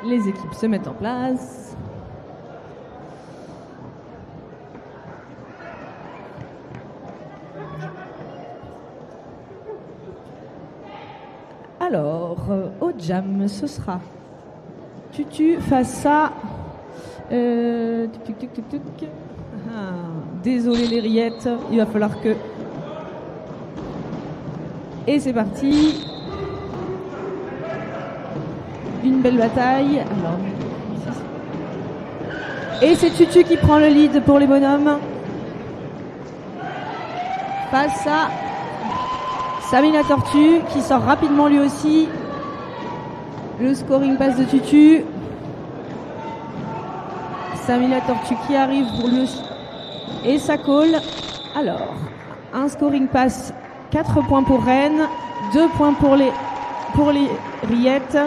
Les équipes se mettent en place. Alors, au jam, ce sera Tutu face à... désolé les rillettes, il va falloir que... Et c'est parti. Une belle bataille. Alors... Et c'est Tutu qui prend le lead pour les bonhommes. Face à Samy la Tortue qui sort rapidement lui aussi. Le scoring passe de Tutu. Samy la Tortue qui arrive pour lui aussi. Et ça colle. Alors, un scoring passe, 4 points pour Rennes, 2 points pour les rillettes.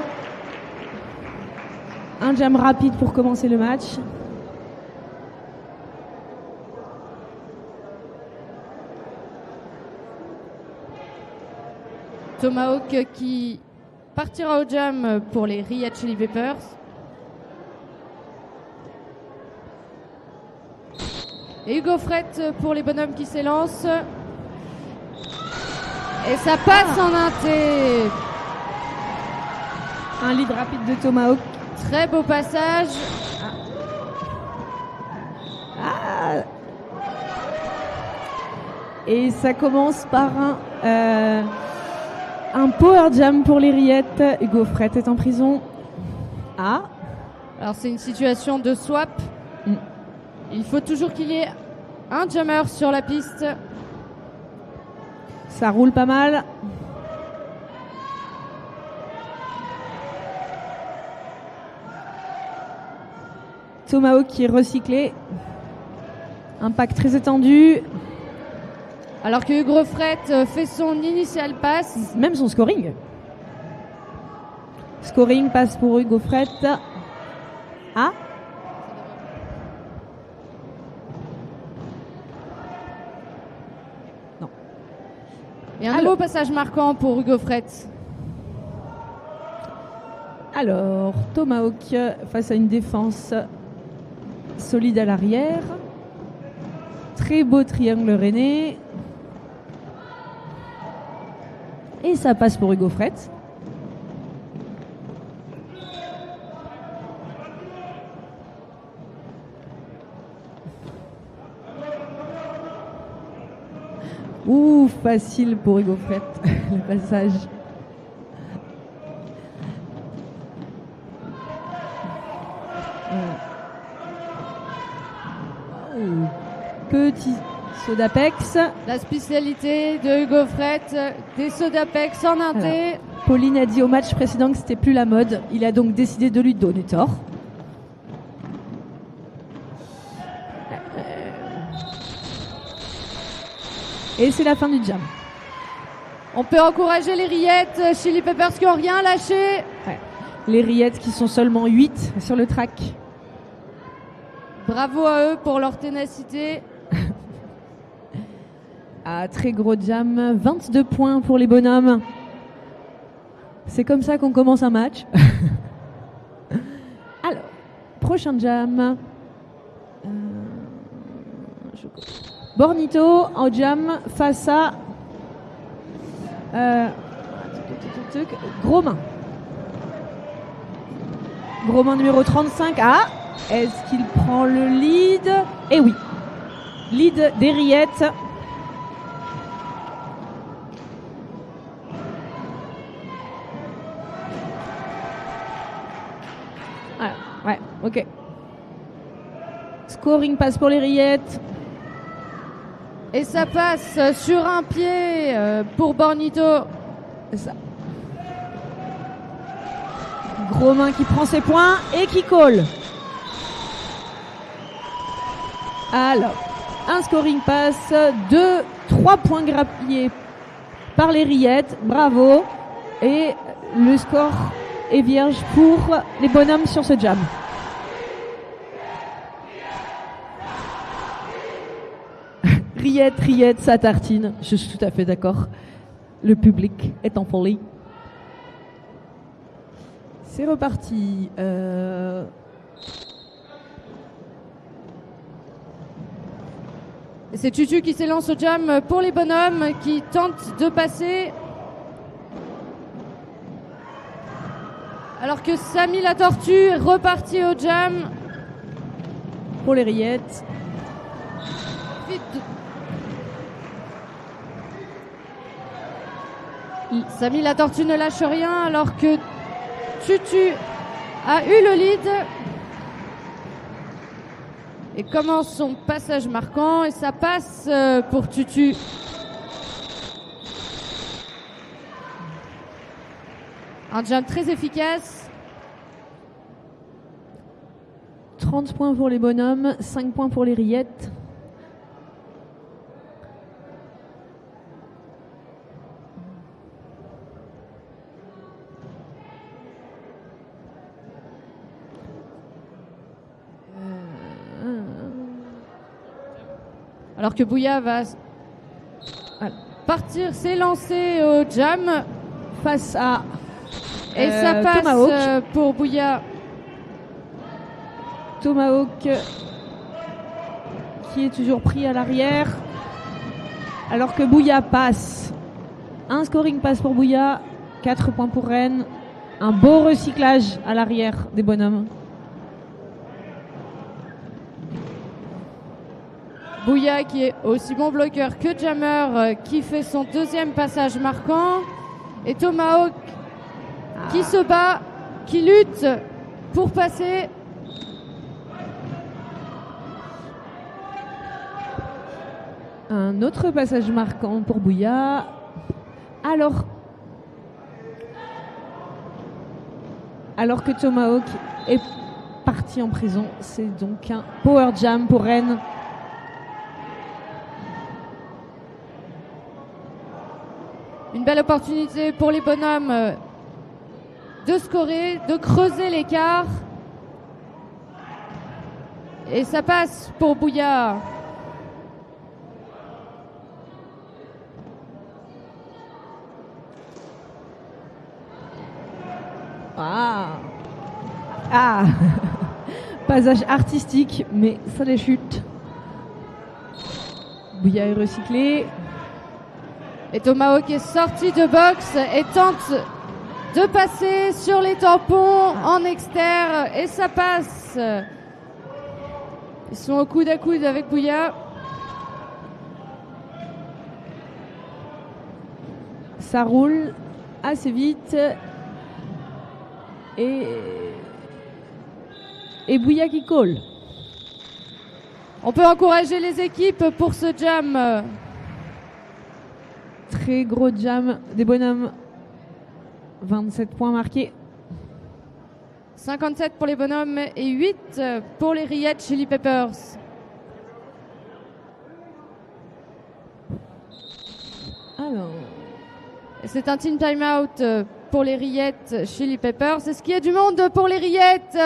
Un jam rapide pour commencer le match. Tomahawk qui partira au jam pour les Red Hot Chili Peppers. Et Hugo Frette pour les bonhommes qui s'élancent. Et ça passe en inté. Un lead rapide de Tomahawk. Très beau passage. Et ça commence par un power jam pour les rillettes. Hugo Frette est en prison. Alors c'est une situation de swap. Il faut toujours qu'il y ait un jammer sur la piste. Ça roule pas mal. Tomahawk qui est recyclé. Impact très étendu. Alors que Hugo Frette fait son initial pass. Même son scoring. Scoring passe pour Hugo Frette. Non. Et un nouveau passage marquant pour Hugo Frette. Alors, Tomahawk face à une défense solide à l'arrière. Très beau triangle rennais. Et ça passe pour Hugo Frette. Ouh, facile pour Hugo Frette, le passage. Petit saut d'Apex. La spécialité de Hugo Frette, des sauts d'Apex en inté. Alors, Pauline a dit au match précédent que c'était plus la mode. Il a donc décidé de lui donner tort. Et c'est la fin du jam. On peut encourager les rillettes Chili Peppers qui n'ont rien lâché. Ouais. Les rillettes qui sont seulement 8 sur le track. Bravo à eux pour leur ténacité. Très gros jam, 22 points pour les bonhommes. C'est comme ça qu'on commence un match. Alors, prochain jam. Bornito en jam face à Gros Main. Gros Main numéro 35. Est-ce qu'il prend le lead? Eh oui, lead des rillettes. Voilà, ouais, ok. Scoring passe pour les rillettes. Et ça passe sur un pied pour Bornito. Ça. Gros Main qui prend ses points et qui colle. Alors, un scoring passe, 3 points grappillés par les rillettes. Bravo. Et le score est vierge pour les bonhommes sur ce jam. Rillette, ça tartine. Je suis tout à fait d'accord. Le public est en folie. C'est reparti. C'est Tutu qui s'élance au jam pour les bonhommes, qui tente de passer. Alors que Samy la tortue est reparti au jam. Pour les rillettes. Samy la tortue ne lâche rien alors que Tutu a eu le lead et commence son passage marquant et ça passe pour Tutu. Un jump très efficace. 30 points pour les bonhommes, 5 points pour les rillettes. Alors que Bouya va partir, s'élancer au jam Face à et ça passe Tomahawk. pour Bouya. Tomahawk qui est toujours pris à l'arrière. Alors que Bouya passe. Un scoring pass pour Bouya, 4 points pour Rennes. Un beau recyclage à l'arrière des bonhommes. Bouya qui est aussi bon bloqueur que Jammer qui fait son deuxième passage marquant. Et Tomahawk qui se bat, qui lutte pour passer. Un autre passage marquant pour Bouya. Alors que Tomahawk est parti en prison, c'est donc un power jam pour Rennes. Une belle opportunité pour les bonhommes de scorer, de creuser l'écart. Et ça passe pour Bouya. Passage artistique, mais ça les chute. Bouya est recyclé. Et Tomahawk est sorti de boxe et tente de passer sur les tampons en externe et ça passe. Ils sont au coude à coude avec Bouya. Ça roule assez vite. Et Bouya qui colle. On peut encourager les équipes pour ce jam. Très gros jam des bonhommes. 27 points marqués. 57 pour les bonhommes et 8 pour les rillettes Chili Peppers. Alors. C'est un team timeout pour les rillettes Chili Peppers. Est-ce qu'il y a du monde pour les rillettes?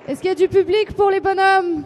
Est-ce qu'il y a du public pour les bonhommes?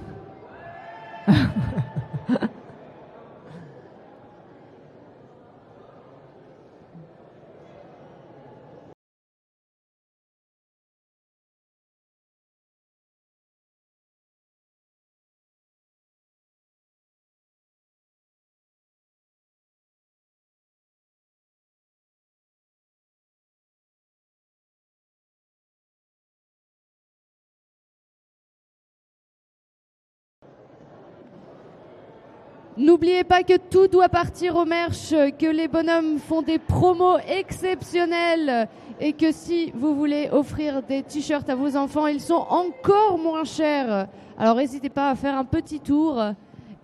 N'oubliez pas que tout doit partir au merch, que les bonhommes font des promos exceptionnelles et que si vous voulez offrir des t-shirts à vos enfants, ils sont encore moins chers. Alors n'hésitez pas à faire un petit tour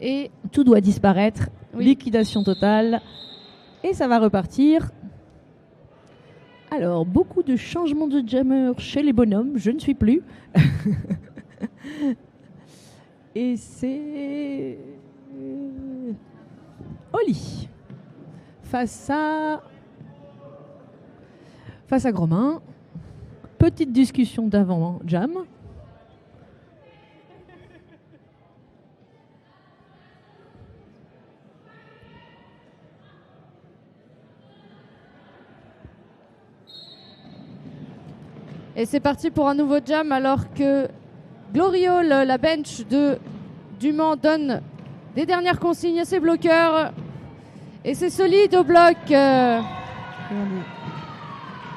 et tout doit disparaître. Oui. Liquidation totale. Et ça va repartir. Alors, beaucoup de changements de jammer chez les bonhommes. Je ne suis plus. Et c'est Oli face à Grosmain. Petite discussion d'avant jam. Et c'est parti pour un nouveau jam alors que Gloriole, la bench de Dumont, donne des dernières consignes à ses bloqueurs. Et c'est solide au bloc.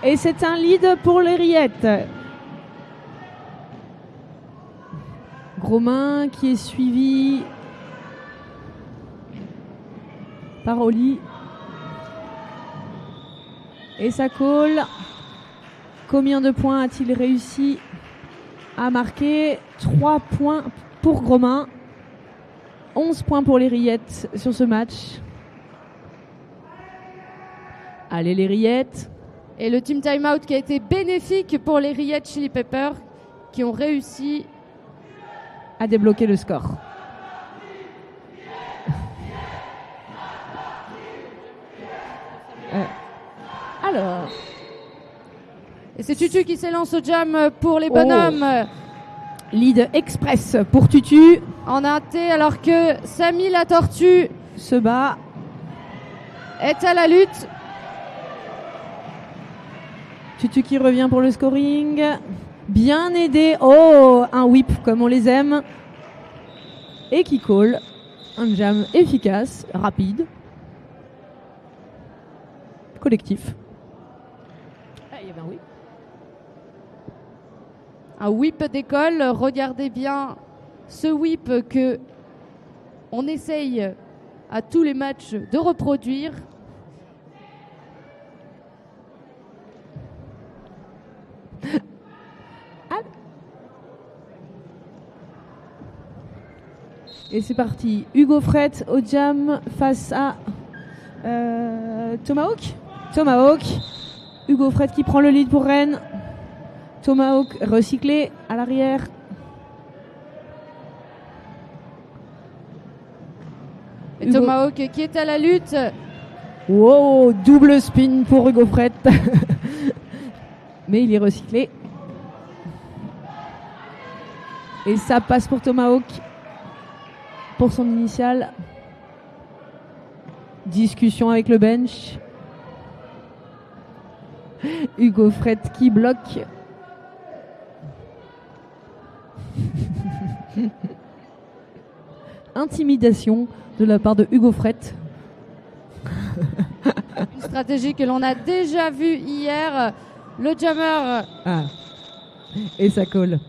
Et c'est un lead pour les Rillettes. Gros main qui est suivi par Oli. Et ça colle. Combien de points a-t-il réussi à marquer? 3 points pour Gros main. 11 points pour les Rillettes sur ce match. Allez les Rillettes. Et le team timeout qui a été bénéfique pour les Rillettes Chili Pepper qui ont réussi à débloquer le score. Alors. Et c'est Tutu qui s'élance au jam pour les bonhommes. Lead express pour Tutu. En inté alors que Samy la tortue se bat. Est à la lutte. Tutu qui revient pour le scoring. Bien aidé. Oh, un whip comme on les aime. Et qui call. Un jam efficace, rapide. Collectif. Ah, il y avait un whip. Un whip d'école. Regardez bien ce whip que on essaye à tous les matchs de reproduire. Et c'est parti. Hugo Fret au jam face à Tomahawk. Tomahawk. Hugo Fret qui prend le lead pour Rennes. Tomahawk recyclé à l'arrière. Et Tomahawk qui est à la lutte. Wow, double spin pour Hugo Fret. Mais il est recyclé. Et ça passe pour Tomahawk. Pour son initial. Discussion avec le bench. Hugo Fret qui bloque. Intimidation de la part de Hugo Fret. Une stratégie que l'on a déjà vue hier. Le jammer. Ah. Et ça colle.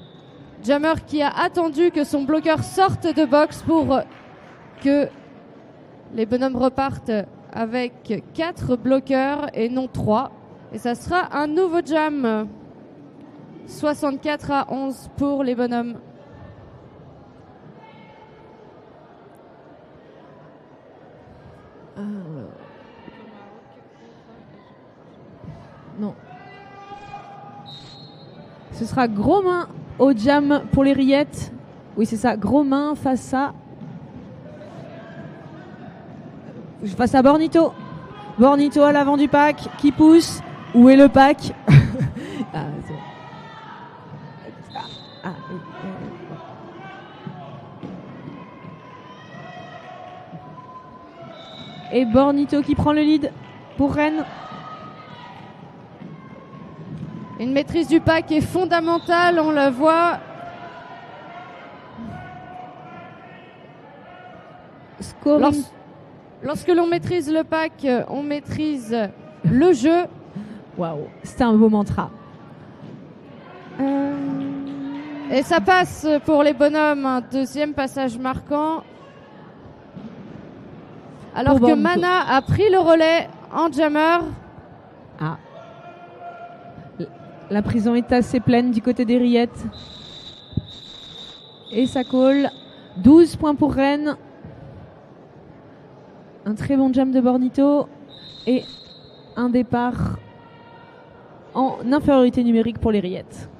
Jammer qui a attendu que son bloqueur sorte de box pour que les bonhommes repartent avec 4 bloqueurs et non 3. Et ça sera un nouveau jam. 64-11 pour les bonhommes. Non. Ce sera Gros main au jam pour les Rillettes. Oui, c'est ça. Gros main face à Bornito. Bornito à l'avant du pack qui pousse. Où est le pack? Et Bornito qui prend le lead pour Rennes. Une maîtrise du pack est fondamentale, on la voit. Scoring. Lorsque l'on maîtrise le pack, on maîtrise le jeu. Waouh, c'est un beau mantra. Et ça passe pour les bonhommes, un deuxième passage marquant. Alors que Mana a pris le relais en jammer. Ah. La prison est assez pleine du côté des Rillettes. Et ça colle. 12 points pour Rennes. Un très bon jam de Bornito. Et un départ en infériorité numérique pour les Rillettes.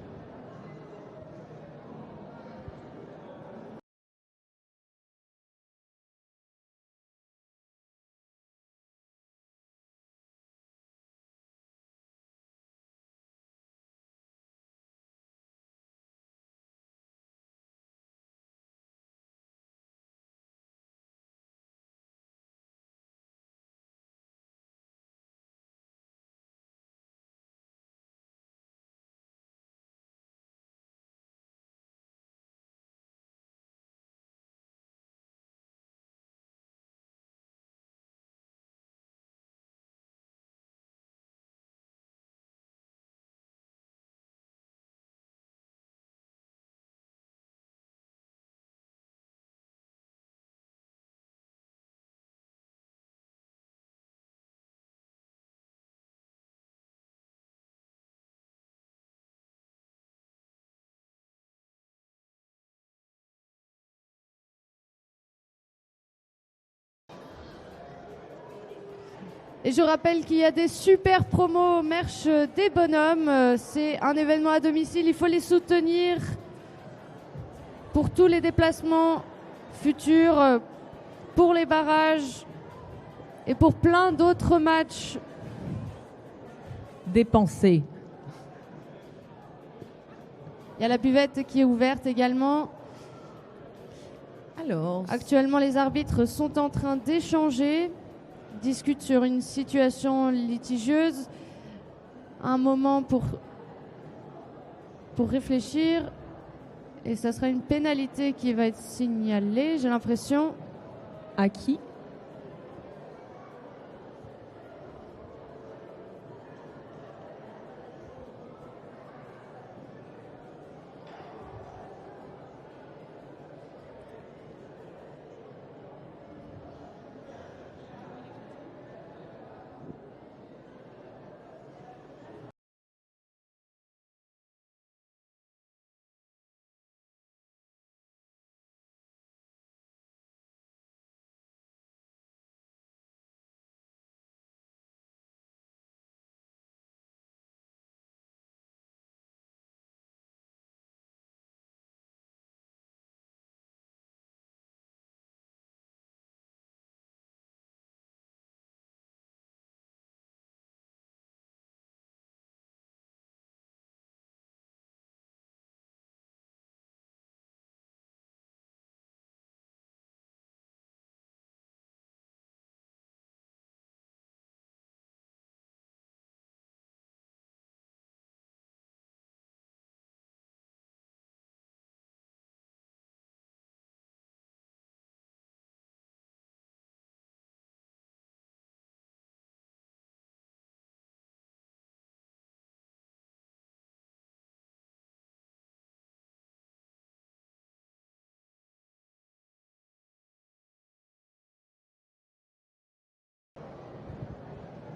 Et je rappelle qu'il y a des super promos merch des bonhommes. C'est un événement à domicile, il faut les soutenir pour tous les déplacements futurs, pour les barrages et pour plein d'autres matchs. Dépensés. Il y a la buvette qui est ouverte également. Alors, Actuellement, les arbitres sont en train d'échanger, discutent sur une situation litigieuse. Un moment pour réfléchir. Et ça sera une pénalité qui va être signalée, j'ai l'impression. à qui?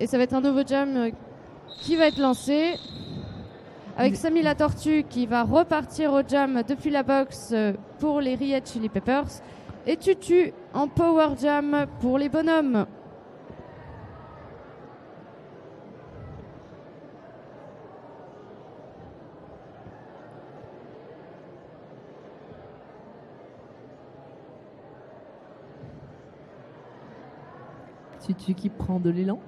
Et ça va être un nouveau jam qui va être lancé. Avec Samy la Tortue qui va repartir au jam depuis la box pour les Rillettes Chili Peppers. Et Tutu en power jam pour les bonhommes. Tutu qui prend de l'élan.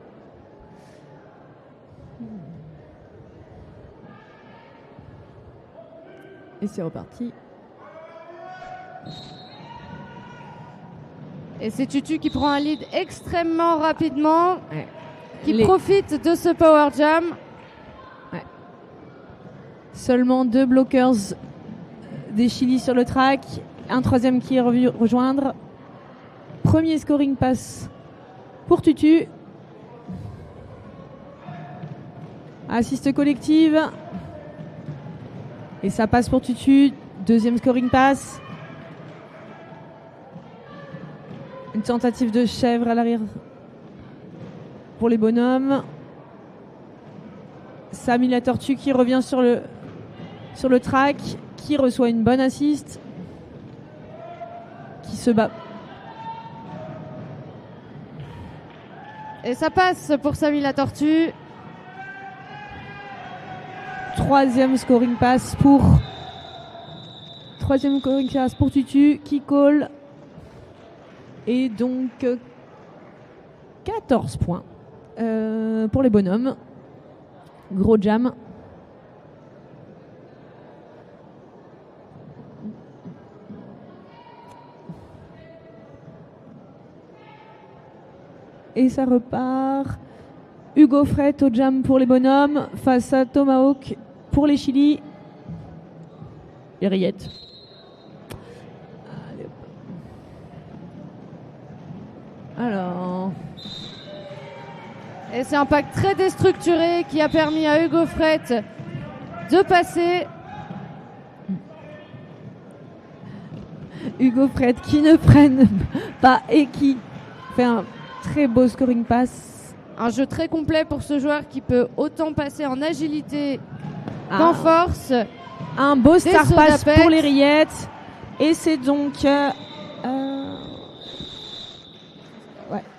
Et c'est reparti. Et c'est Tutu qui prend un lead extrêmement rapidement, Ouais. qui profite de ce power jam. Ouais. Seulement 2 bloqueurs des Chili sur le track. Un troisième qui est revenu rejoindre. Premier scoring pass pour Tutu. Assiste collective. Et ça passe pour Tutu. Deuxième scoring pass. Une tentative de chèvre à l'arrière pour les bonhommes. Samy la Tortue qui revient sur le track, qui reçoit une bonne assist, qui se bat. Et ça passe pour Samy la Tortue. Troisième scoring pass pour Tutu qui call. Et donc 14 points pour les bonhommes. Gros jam. Et ça repart. Hugo Fret au jam pour les bonhommes face à Tomahawk pour les Chili. Et Rillettes. Allez, hop. Alors. Et c'est un pack très déstructuré qui a permis à Hugo Fret de passer. Hugo Fret qui ne prenne pas et qui fait un très beau scoring pass. Un jeu très complet pour ce joueur qui peut autant passer en agilité qu'en force. Un beau star sauts pass d'Apex. pour les Rillettes. Et c'est donc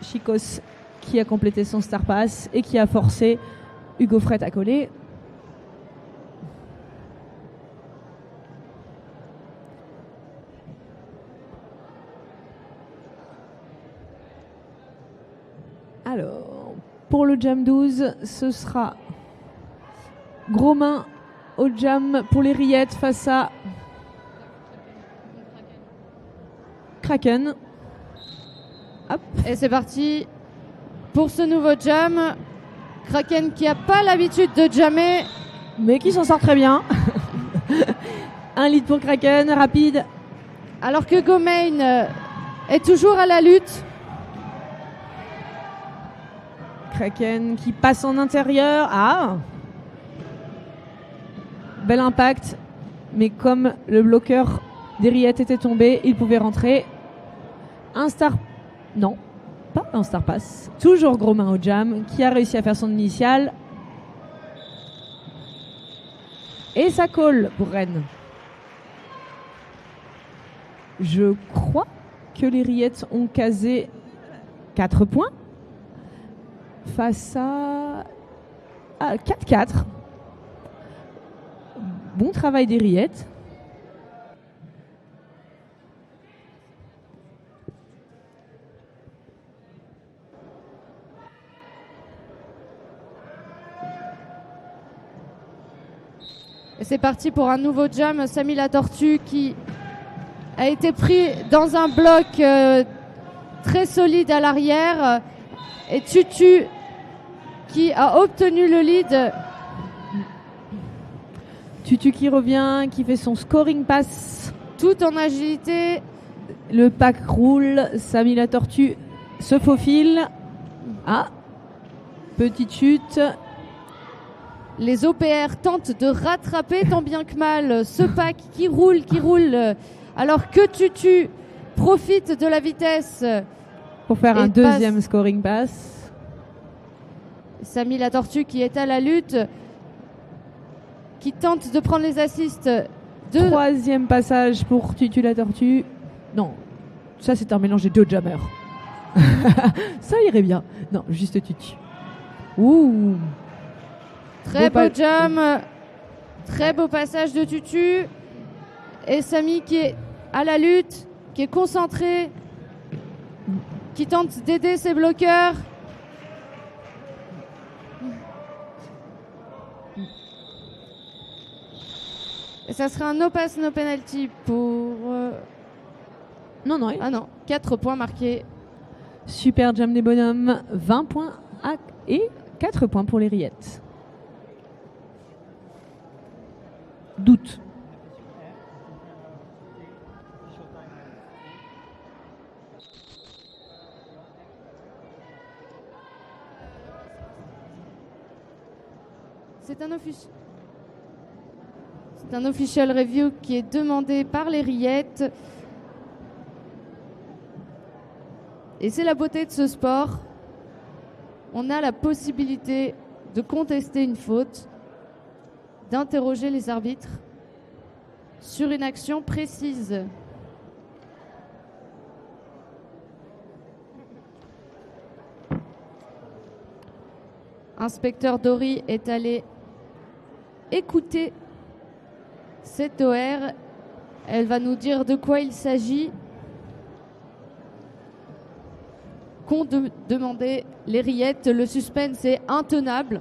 Chicos qui a complété son Star Pass et qui a forcé Hugo Fret à coller. Alors, pour le Jam 12, ce sera gros main au Jam pour les rillettes face à Kraken. Hop. Et c'est parti pour ce nouveau Jam. Kraken qui n'a pas l'habitude de jammer. Mais qui s'en sort très bien. Un lead pour Kraken, rapide. Alors que Gomain est toujours à la lutte. Kraken qui passe en intérieur. Ah! Bel impact. Mais comme le bloqueur des rillettes était tombé, il pouvait rentrer. Un star... Non, pas un star pass. Toujours gros main au Jam qui a réussi à faire son initial. Et ça colle pour Rennes. Je crois que les rillettes ont casé 4 points. Face à 4-4. Bon travail des rillettes. Et c'est parti pour un nouveau Jam. Samy la Tortue qui a été pris dans un bloc très solide à l'arrière. Et Tutu qui a obtenu le lead. Tutu qui revient, qui fait son scoring pass. Tout en agilité. Le pack roule. Samy la Tortue se faufile. Ah, petite chute. Les OPR tentent de rattraper tant bien que mal ce pack qui roule, alors que Tutu profite de la vitesse pour faire un deuxième scoring pass. Samy la Tortue qui est à la lutte, qui tente de prendre les assists. Troisième passage pour Tutu la Tortue. Non, ça c'est un mélange des deux jammers. Ça irait bien. Non, juste Tutu. Ouh. Très beau jam, très beau passage de Tutu. Et Samy qui est à la lutte, qui est concentré, qui tente d'aider ses bloqueurs. Et ça sera un no pass, no penalty pour... Non. Ah non, 4 points marqués. Super jam des bonhommes, 20 points et 4 points pour les rillettes. Doute. C'est un official review qui est demandé par les rillettes. Et c'est la beauté de ce sport. On a la possibilité de contester une faute, d'interroger les arbitres sur une action précise. Inspecteur Dory est allé écouter cette OR. Elle va nous dire de quoi il s'agit. Qu'ont demandé les rillettes. Le suspense est intenable.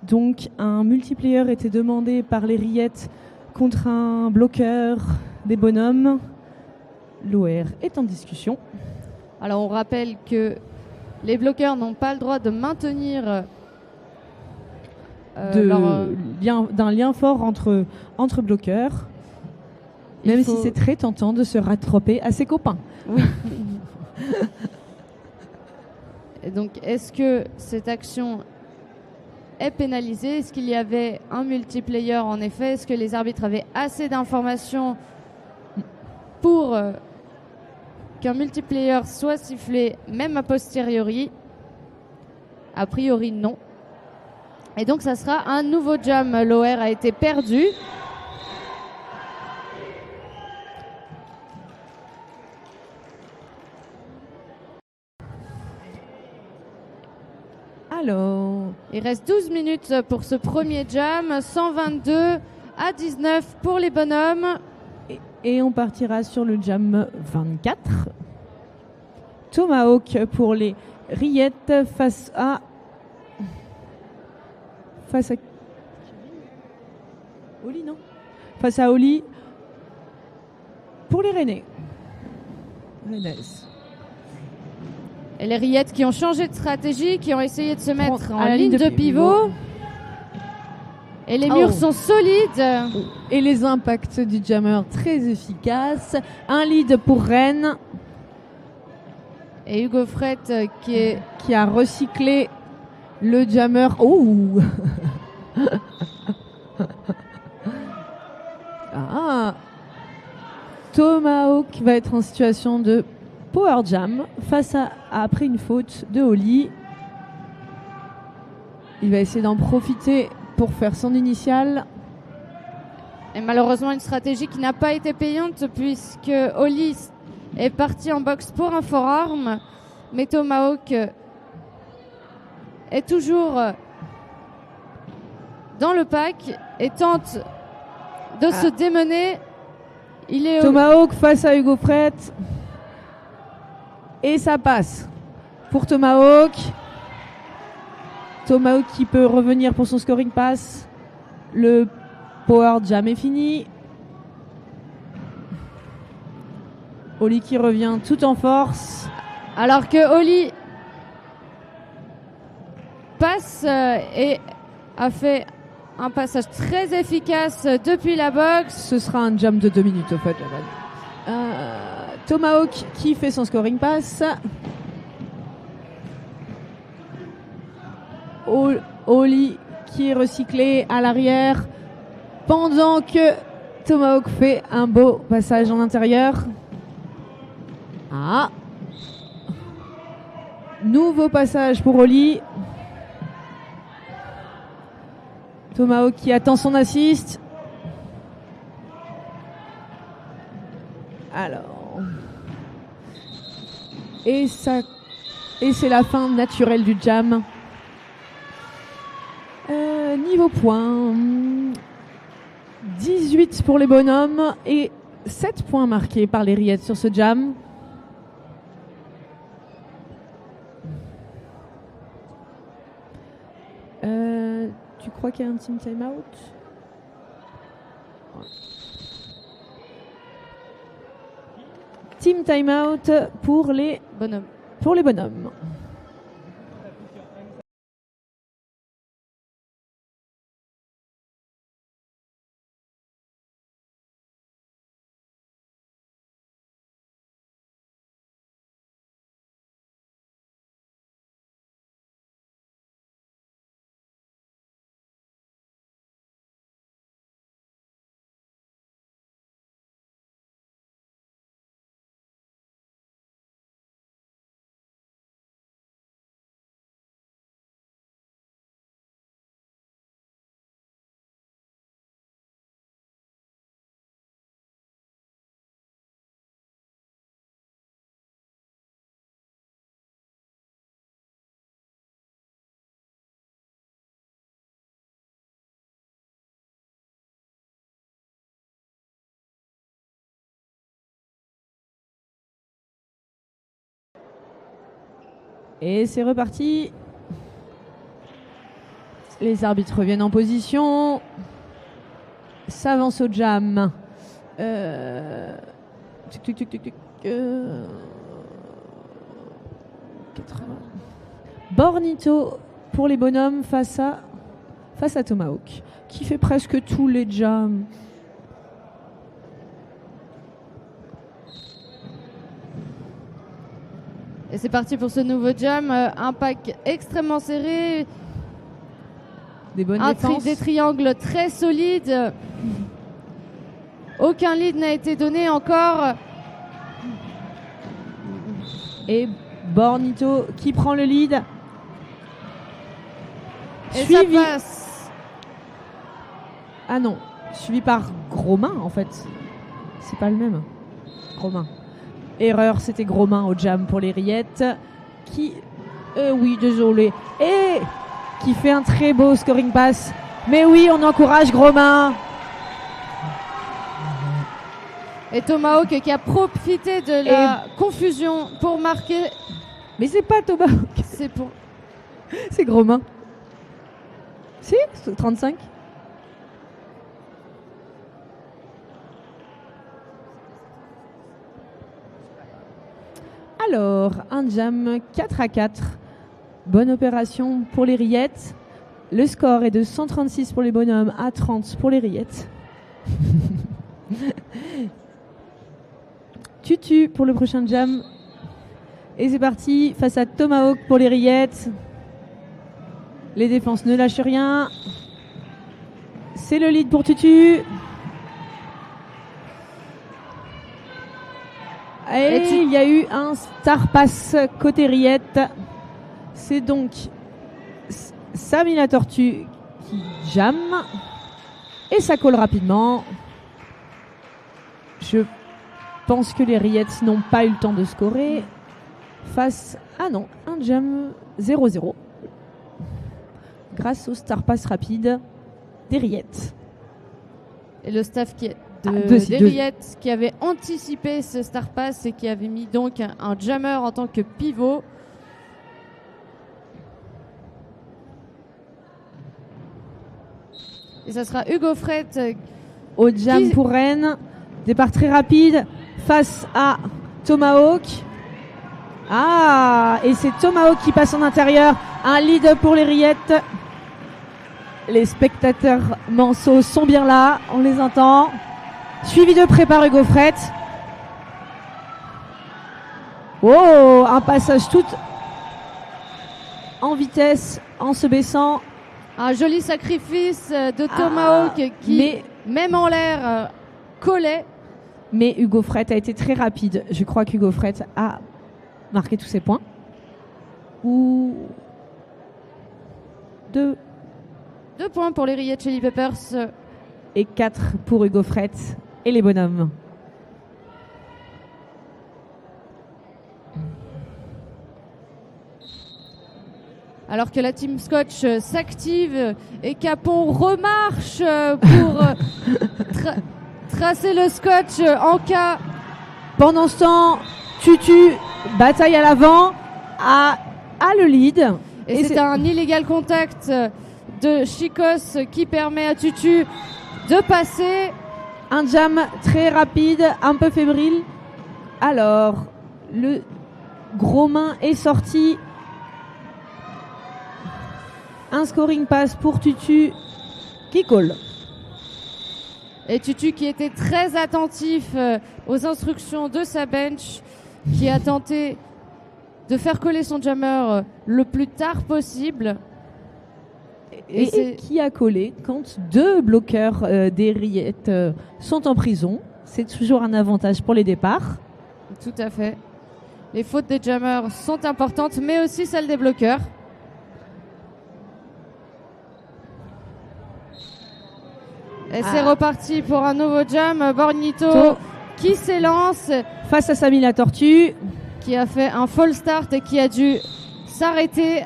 Donc un multiplayer était demandé par les rillettes contre un bloqueur des bonhommes. L'OR est en discussion. Alors on rappelle que les bloqueurs n'ont pas le droit de maintenir d'un lien fort entre bloqueurs, même si c'est très tentant de se rattraper à ses copains. Oui. Et donc est-ce que cette action est pénalisée? Est-ce qu'il y avait un multiplayer en effet? Est-ce que les arbitres avaient assez d'informations pour qu'un multiplayer soit sifflé, même a posteriori. A priori, non. Et donc, ça sera un nouveau jam. L'OR a été perdu. Alors, il reste 12 minutes pour ce premier jam. 122 à 19 pour les bonhommes. et on partira sur le jam 24. Tomahawk pour les rillettes face à Oli, non? Face à Oli pour les Rennais. Et les rillettes qui ont changé de stratégie, qui ont essayé de se mettre en ligne de pivot. Et les murs sont solides. Et les impacts du jammer très efficaces. Un lead pour Rennes. Et Hugo Frette qui a recyclé le jammer. Oh ah. Tomahawk va être en situation de power jam face à après une faute de Oli. Il va essayer d'en profiter pour faire son initial. Et malheureusement une stratégie qui n'a pas été payante puisque Oli est parti en boxe pour un forearm, mais Tomahawk est toujours dans le pack et tente de se démener. Il est Tomahawk face à Hugo Frette. Et ça passe pour Tomahawk. Tomahawk qui peut revenir pour son scoring pass. Le power jam est fini. Oli qui revient tout en force. Alors que Oli passe et a fait un passage très efficace depuis la boxe. Ce sera un jam de 2 minutes au fait. Tomahawk qui fait son scoring pass. Oli qui est recyclé à l'arrière pendant que Tomahawk fait un beau passage en intérieur. Ah, nouveau passage pour Oli. Tomahawk qui attend son assist. Alors, et c'est la fin naturelle du jam. Niveau points, 18 pour les bonhommes et 7 points marqués par les rillettes sur ce jam. Tu crois qu'il y a un team timeout? Team timeout pour les bonhommes. Et c'est reparti. Les arbitres reviennent en position. S'avance au jam. Bornito pour les bonhommes face à Tomahawk, qui fait presque tous les jams. Et c'est parti pour ce nouveau jam, un pack extrêmement serré, des bonnes défenses, des triangles très solides. Aucun lead n'a été donné encore. Et Bornito qui prend le lead. Et Suivi. ça passe. Ah non, suivi par Gros-Main en fait. C'est pas le même. Gros-Main. Erreur, c'était Gros-Main au jam pour les rillettes. Qui, oui, désolé. Et qui fait un très beau scoring pass. Mais oui, on encourage Gros-Main. Et Tomahawk qui a profité de la confusion pour marquer. Mais c'est pas Tomahawk, C'est pour. c'est Gros-Main. Si, 35. Alors, un jam 4-4. Bonne opération pour les rillettes. Le score est de 136 pour les bonhommes à 30 pour les rillettes. Tutu pour le prochain jam. Et c'est parti face à Tomahawk pour les rillettes. Les défenses ne lâchent rien. C'est le lead pour Tutu. Et il y a eu un star pass côté rillettes. C'est donc Samy la tortue qui jamme. Et ça colle rapidement. Je pense que les rillettes n'ont pas eu le temps de scorer. Face à non, un jam 0-0. Grâce au star pass rapide des rillettes. Et le staff des deux. rillettes qui avait anticipé ce star pass et qui avait mis donc un jammer en tant que pivot. Et ça sera Hugo Fret au jam pour Rennes. Départ très rapide face à Tomahawk. Ah, et c'est Tomahawk qui passe en intérieur. Un lead pour les rillettes. Les spectateurs manceaux sont bien là, on les entend. Suivi de près par Hugo Fret. Oh, un passage tout en vitesse, en se baissant. Un joli sacrifice de Tomahawk qui, même en l'air, collait. Mais Hugo Fret a été très rapide. Je crois qu'Hugo Fret a marqué tous ses points. Ou 2 points pour les rillettes Chili Peppers. Et 4 pour Hugo Fret et les bonhommes. Alors que la team Scotch s'active et Capon remarche pour tracer le Scotch en cas. Pendant ce temps, Tutu bataille à l'avant, a le lead. Et c'est un illégal contact de Chicos qui permet à Tutu de passer. Un jam très rapide, un peu fébrile. Alors, le Gros-Main est sorti. Un scoring pass pour Tutu qui colle. Et Tutu qui était très attentif aux instructions de sa bench, qui a tenté de faire coller son jammer le plus tard possible. Et qui a collé quand 2 bloqueurs des rillettes sont en prison. C'est toujours un avantage pour les départs. Tout à fait. Les fautes des jammers sont importantes, mais aussi celles des bloqueurs. Et c'est reparti pour un nouveau jam. Bornito qui s'élance face à Samy la tortue, qui a fait un fall start et qui a dû s'arrêter.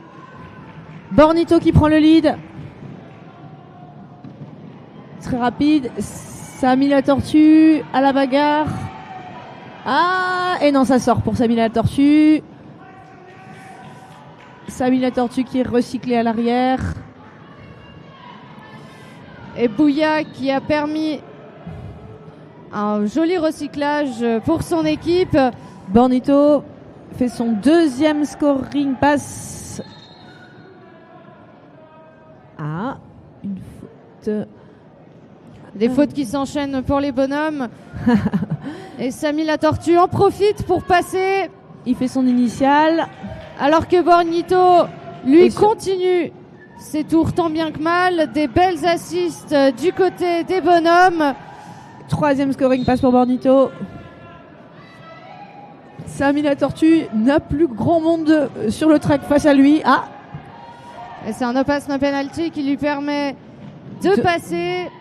Bornito qui prend le lead. Très rapide. Samy la tortue à la bagarre. Ah, et non, ça sort pour Samy la tortue. Samy la tortue qui est recyclé à l'arrière. Et Bouya qui a permis un joli recyclage pour son équipe. Bornito fait son 2e scoring pass. Ah, une faute. Des fautes qui s'enchaînent pour les bonhommes. Et Samy la tortue en profite pour passer. Il fait son initial. Alors que Bornito, lui, continue ses tours tant bien que mal. Des belles assists du côté des bonhommes. 3e scoring pass pour Bornito. Samy la tortue n'a plus grand monde sur le track face à lui. Ah, Et c'est un no pass no penalty qui lui permet de passer.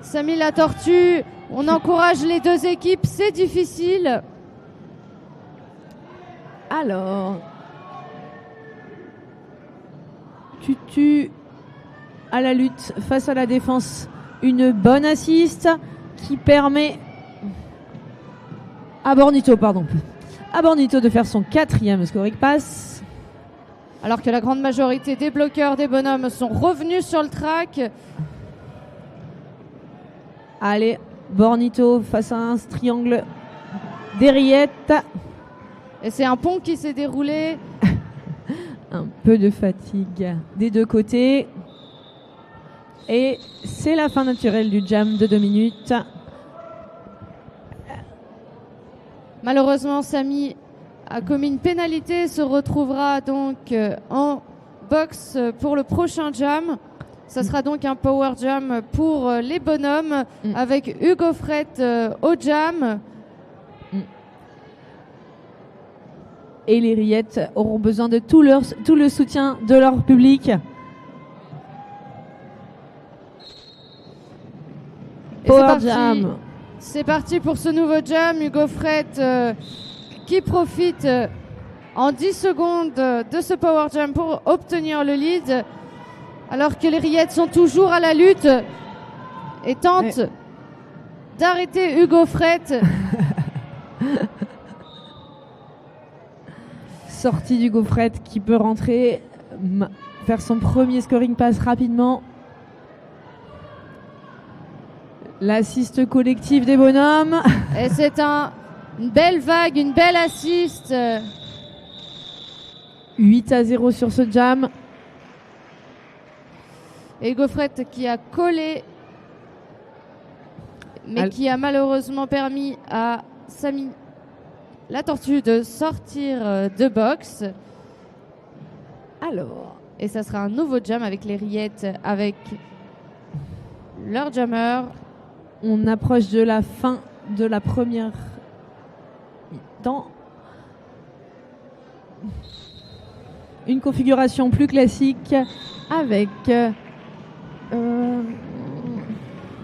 Samy la tortue, on encourage les deux équipes, c'est difficile. alors. Tutu à la lutte face à la défense. Une bonne assist qui permet à Bornito de faire son 4e scoring pass. Alors que la grande majorité des bloqueurs des bonhommes sont revenus sur le track. Allez, Bornito face à un triangle des rillettes. Et c'est un pont qui s'est déroulé. Un peu de fatigue des deux côtés. Et c'est la fin naturelle du jam de 2 minutes. Malheureusement, Samy a commis une pénalité, se retrouvera donc en box pour le prochain jam. Ça sera donc un power jam pour les bonhommes avec Hugo Fret au jam. Et les rillettes auront besoin de tout le soutien de leur public. Et Power jam. C'est parti pour ce nouveau jam. Hugo Fret qui profite en 10 secondes de ce power jam pour obtenir le lead. Alors que les rillettes sont toujours à la lutte et tentent d'arrêter Hugo Fret. Sortie d'Hugo Fret qui peut rentrer, faire son premier scoring pass rapidement. L'assist collectif des bonhommes. Et c'est une belle vague, une belle assist. 8-0 sur ce jam. Hugo Fret qui a collé, mais qui a malheureusement permis à Samy la tortue de sortir de box. Alors. Et ça sera un nouveau jam avec les rillettes, avec leur jammer. On approche de la fin de la première mi-temps. Une configuration plus classique avec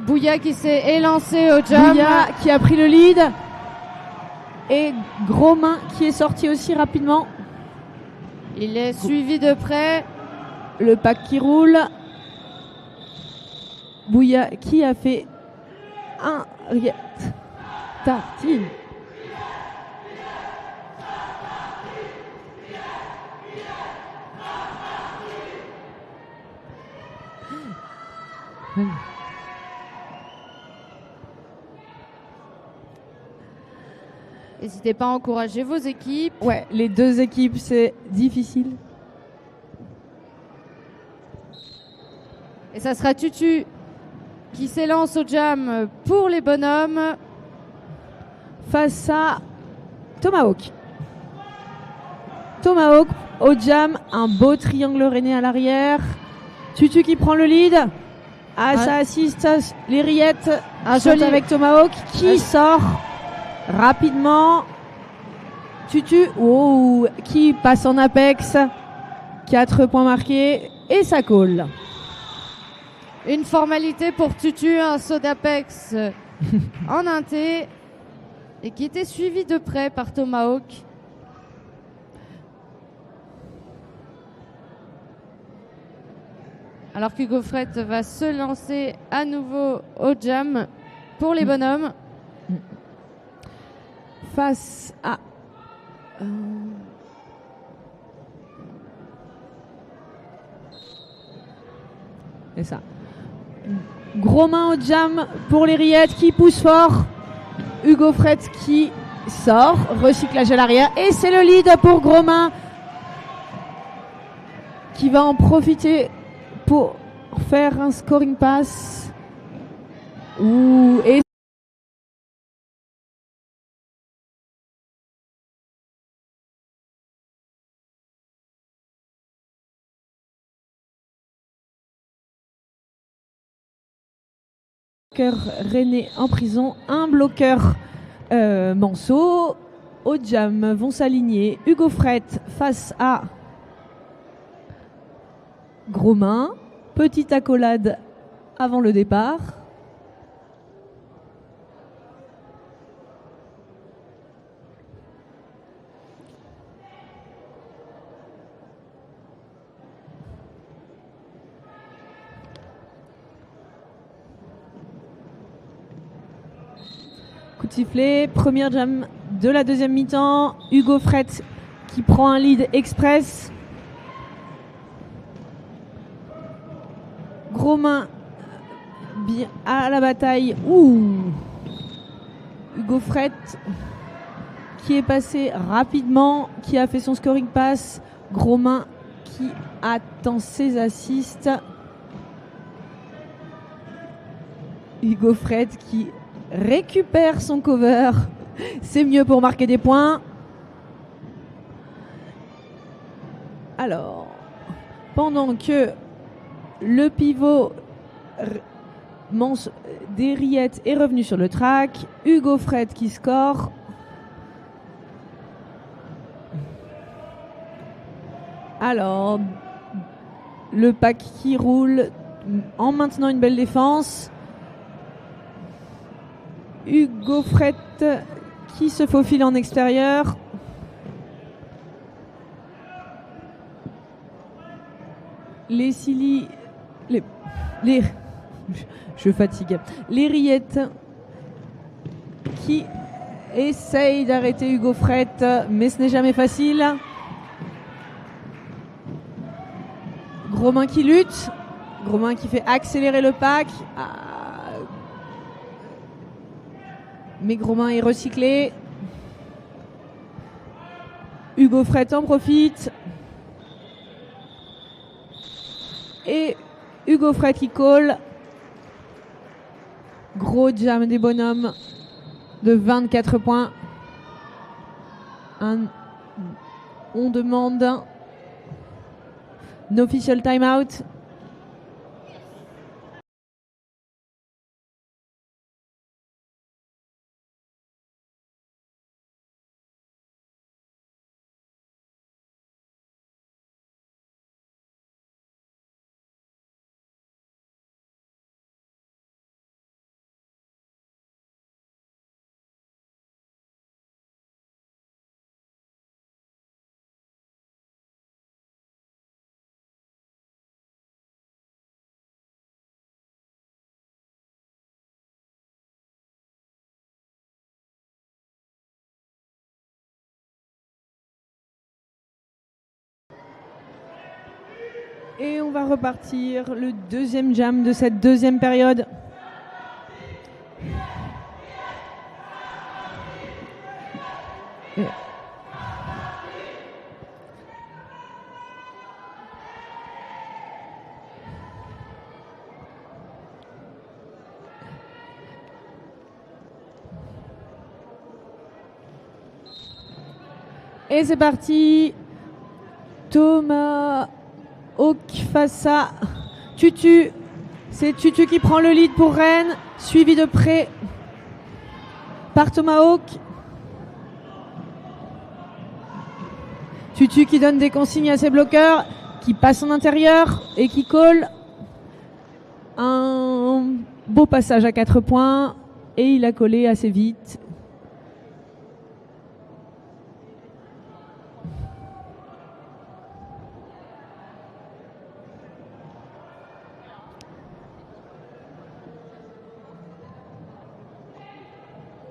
Bouya qui s'est élancé au jam. Bouya qui a pris le lead. Et Gros Main qui est sorti aussi rapidement. Il est suivi de près. Le pack qui roule. Bouya qui a fait un rillette tartine. N'hésitez pas à encourager vos équipes. Ouais, les deux équipes, c'est difficile. Et ça sera Tutu qui s'élance au jam pour les bonhommes. Face à Tomahawk. Tomahawk au jam, un beau triangle rainé à l'arrière. Tutu qui prend le lead. Ça assiste les rillettes. Joli avec Tomahawk qui sort rapidement. Tutu qui passe en apex. 4 points marqués et ça colle. Une formalité pour Tutu, un saut d'apex en inté et qui était suivi de près par Tomahawk. Alors qu'Hugo Fret va se lancer à nouveau au jam pour les bonhommes. Face à et ça. Gros Main au jam pour les rillettes qui poussent fort. Hugo Fret qui sort, recyclage à l'arrière et c'est le lead pour Gros Main qui va en profiter pour faire un scoring pass. Et bloqueur René en prison, un bloqueur Manceau au jam vont s'aligner. Hugo Fret face à Gros Main. Petite accolade avant le départ. Coup de sifflet, première jam de la deuxième mi-temps. Hugo Fret qui prend un lead express. Gros Main bien à la bataille. Hugo Fret qui est passé rapidement, qui a fait son scoring pass. Gros Main qui attend ses assists. Hugo Fret qui récupère son cover. C'est mieux pour marquer des points. Alors, pendant que le pivot des rillettes est revenu sur le track, Hugo Fret qui score. Alors, le pack qui roule en maintenant une belle défense. Hugo Fret qui se faufile en extérieur. Les Silly, je fatigue. Les rillettes qui essayent d'arrêter Hugo Fret, mais ce n'est jamais facile. Gros Main qui lutte. Gros Main qui fait accélérer le pack. Mais Gros Main est recyclé. Hugo Fret en profite. Et Hugo Fret qui call. Gros jam des bonhommes de 24 points. On demande un official timeout. Et on va repartir le deuxième jam de cette deuxième période. Et c'est parti. Thomas Hawk face à Tutu. C'est Tutu qui prend le lead pour Rennes, suivi de près par Thomas Hawk. Tutu qui donne des consignes à ses bloqueurs, qui passe en intérieur et qui colle. Un beau passage à 4 points et il a collé assez vite.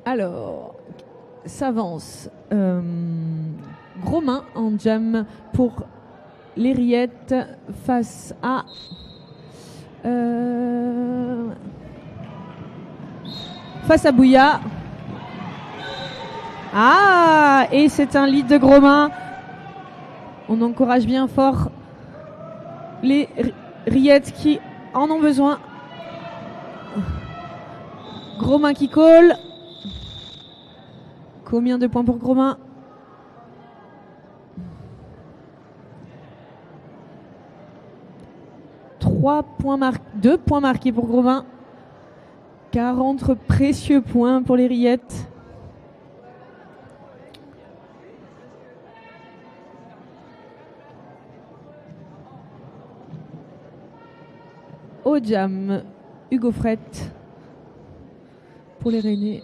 Alors, s'avance Gros Main en jam pour les rillettes face à Bouya. Et c'est un lead de Gros Main. On encourage bien fort les rillettes qui en ont besoin. Gros Main qui colle. Combien de points pour Gros Main? 2 points marqués pour Gros Main. 40 précieux points pour les rillettes. au jam. Hugo Fret pour les Rennais.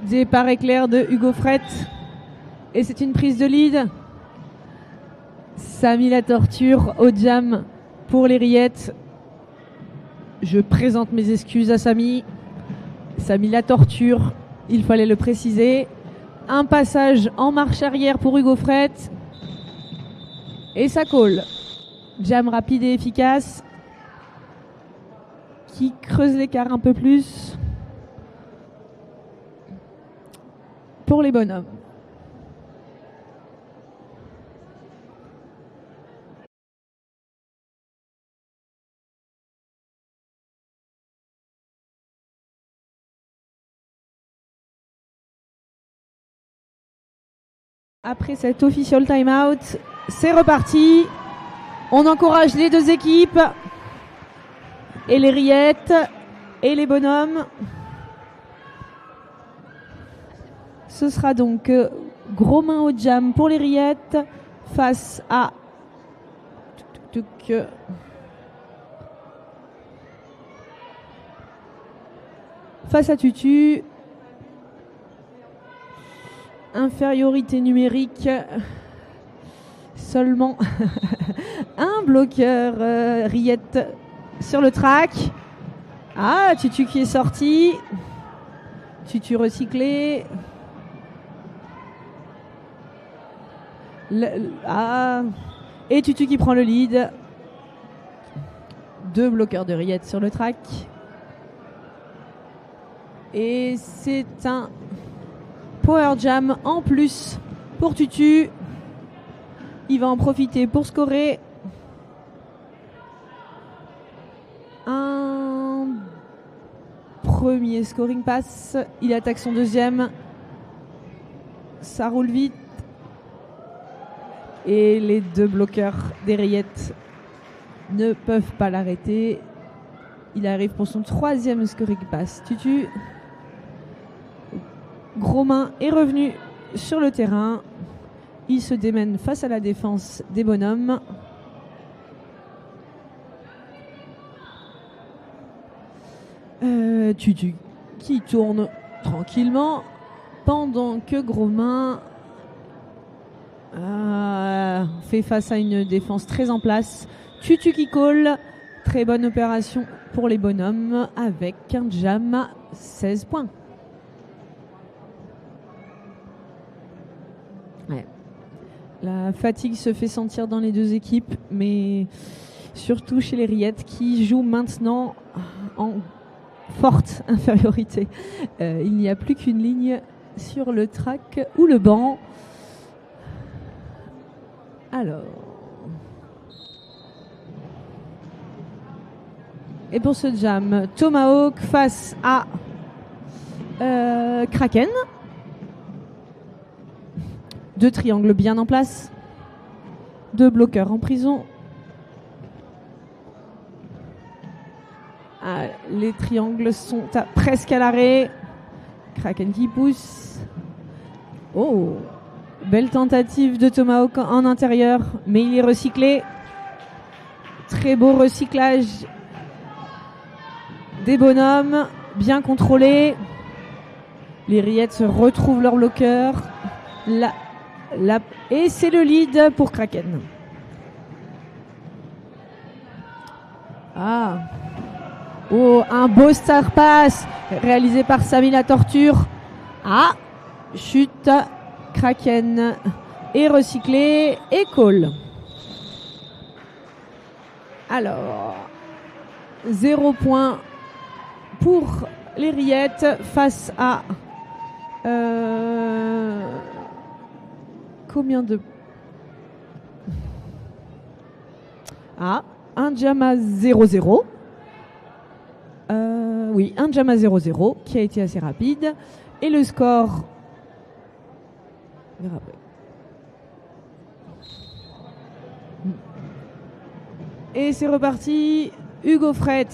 Départ éclair de Hugo Fret. Et c'est une prise de lead. Samy La Torture au jam pour les Rillettes. Je présente mes excuses à Samy. Samy La Torture, il fallait le préciser. Un passage en marche arrière pour Hugo Fret. Et ça colle. Jam rapide et efficace. Qui creuse l'écart un peu plus. Pour les bonhommes. Après cet official timeout, c'est reparti. On encourage les deux équipes. Et les Rillettes et les bonhommes. Ce sera donc gros main au jam pour les Rillettes face à Tutu. Infériorité numérique. Seulement un bloqueur Rillette sur le track. Ah, Tutu qui est sorti. Tutu recyclé. Et Tutu qui prend le lead. Deux bloqueurs de Rillette sur le track. Et c'est un power jam en plus pour Tutu. Il va en profiter pour scorer. Un premier scoring pass. Il attaque son deuxième. Ça roule vite. Et les deux bloqueurs des Rillettes ne peuvent pas l'arrêter. Il arrive pour son troisième scoring pass. Tutu, gros main, est revenu sur le terrain. Il se démène face à la défense des bonhommes. Tutu qui tourne tranquillement pendant que gros main fait face à une défense très en place. Tutu qui colle. Très bonne opération pour les bonhommes avec un jam à 16 points. Ouais. La fatigue se fait sentir dans les deux équipes, mais surtout chez les Rillettes qui jouent maintenant en forte infériorité. Il n'y a plus qu'une ligne sur le track ou le banc. Alors. Et pour ce jam, Tomahawk face à Kraken. Deux triangles bien en place. Deux bloqueurs en prison. Les triangles sont presque à l'arrêt. Kraken qui pousse. Oh, belle tentative de Tomahawk en intérieur, mais il est recyclé. Très beau recyclage des bonhommes, bien contrôlés. Les Rillettes se retrouvent leur bloqueur. Et c'est le lead pour Kraken. Oh, un beau star pass réalisé par Samy La Torture. Chute. Kraken est recyclé et call. Alors, 0 point pour les Rillettes face à combien de... un jam à 0-0. Oui, un jam à 0-0 qui a été assez rapide. Et le score... Et c'est reparti. Hugo Fret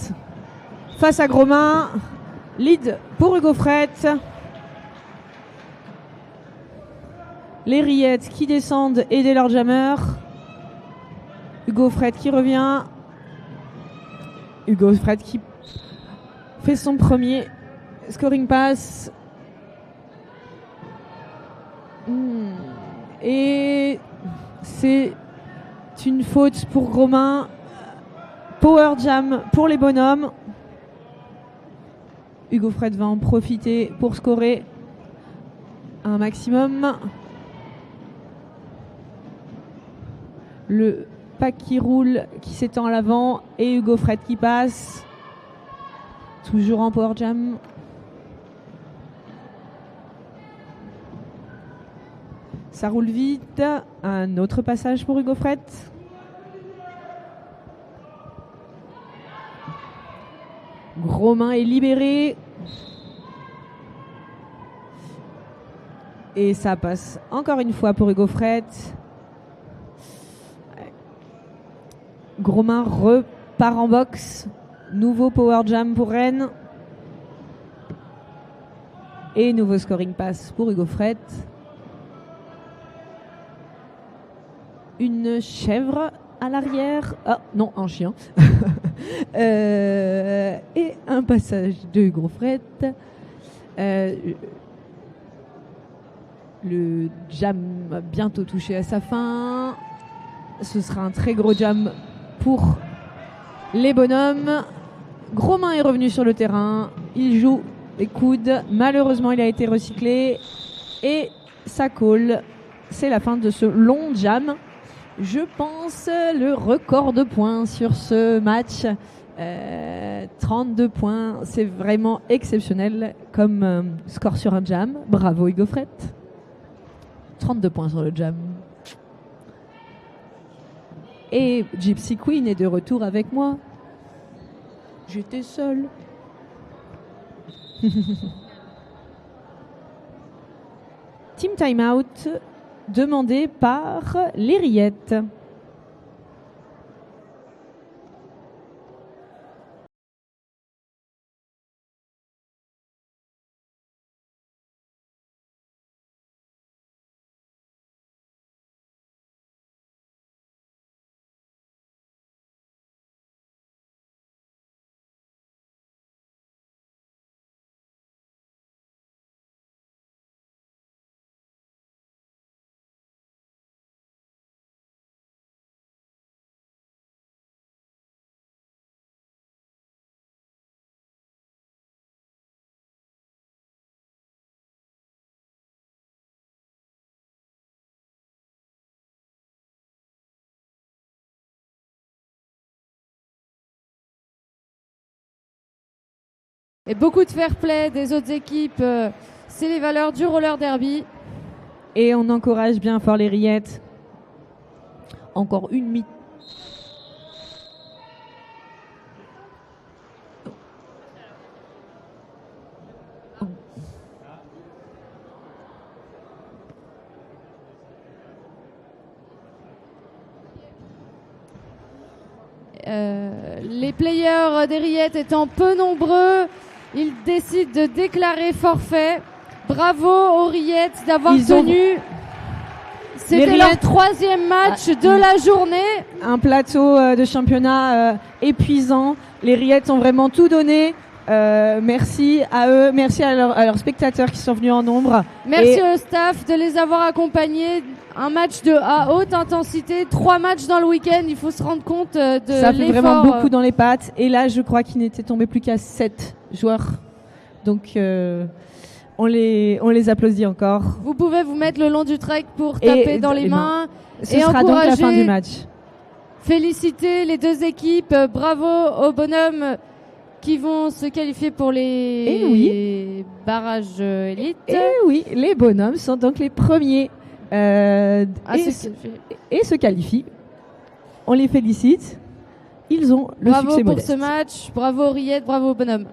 face à Gromain. Lead pour Hugo Fret. Les Rillettes qui descendent aider leur jammer. Hugo Fred qui revient. Hugo Fred qui fait son premier scoring pass. Et c'est une faute pour Romain. Power jam pour les bonhommes. Hugo Fred va en profiter pour scorer un maximum. Le pack qui roule, qui s'étend à l'avant, et Hugo Fred qui passe. Toujours en power jam. Ça roule vite. Un autre passage pour Hugo Fred. Gros main est libéré. Et ça passe encore une fois pour Hugo Fred. Gros main repart en boxe. Nouveau power jam pour Rennes. Et nouveau scoring pass pour Hugo Fred. Une chèvre à l'arrière. Ah non, un chien. Et un passage de Hugo Fred. Le jam va bientôt toucher à sa fin. Ce sera un très gros jam pour les bonhommes. Gros main est revenu sur le terrain. Il joue les coudes. Malheureusement, il a été recyclé. Et ça colle. C'est la fin de ce long jam. Je pense le record de points sur ce match. 32 points. C'est vraiment exceptionnel comme score sur un jam. Bravo Hugo Fred. 32 points sur le jam. Et Gypsy Queen est de retour avec moi. J'étais seule. Team timeout demandé par les Rillettes. Et beaucoup de fair play des autres équipes. C'est les valeurs du roller derby. Et on encourage bien fort les Rillettes. Encore une mi. Les players des Rillettes étant peu nombreux, ils décident de déclarer forfait. Bravo aux Rillettes d'avoir tenu. C'était leur troisième match de la journée. Un plateau de championnat épuisant. Les Rillettes ont vraiment tout donné. Merci à eux, merci à leurs spectateurs qui sont venus en nombre. Merci au staff de les avoir accompagnés. Un match à haute intensité, 3 matchs dans le week-end, il faut se rendre compte de l'effort. Ça fait vraiment beaucoup dans les pattes. Et là, je crois qu'il n'était tombé plus qu'à 7 joueurs. Donc, on les applaudit encore. Vous pouvez vous mettre le long du trek pour taper dans les mains. Ce sera donc la fin du match. Féliciter les deux équipes. Bravo aux bonhommes qui vont se qualifier pour les barrages élites. Et oui, les bonhommes sont donc les premiers et se qualifient. On les félicite. Ils ont le succès modeste. Bravo pour ce match, bravo aux Rillettes, bravo aux bonhommes.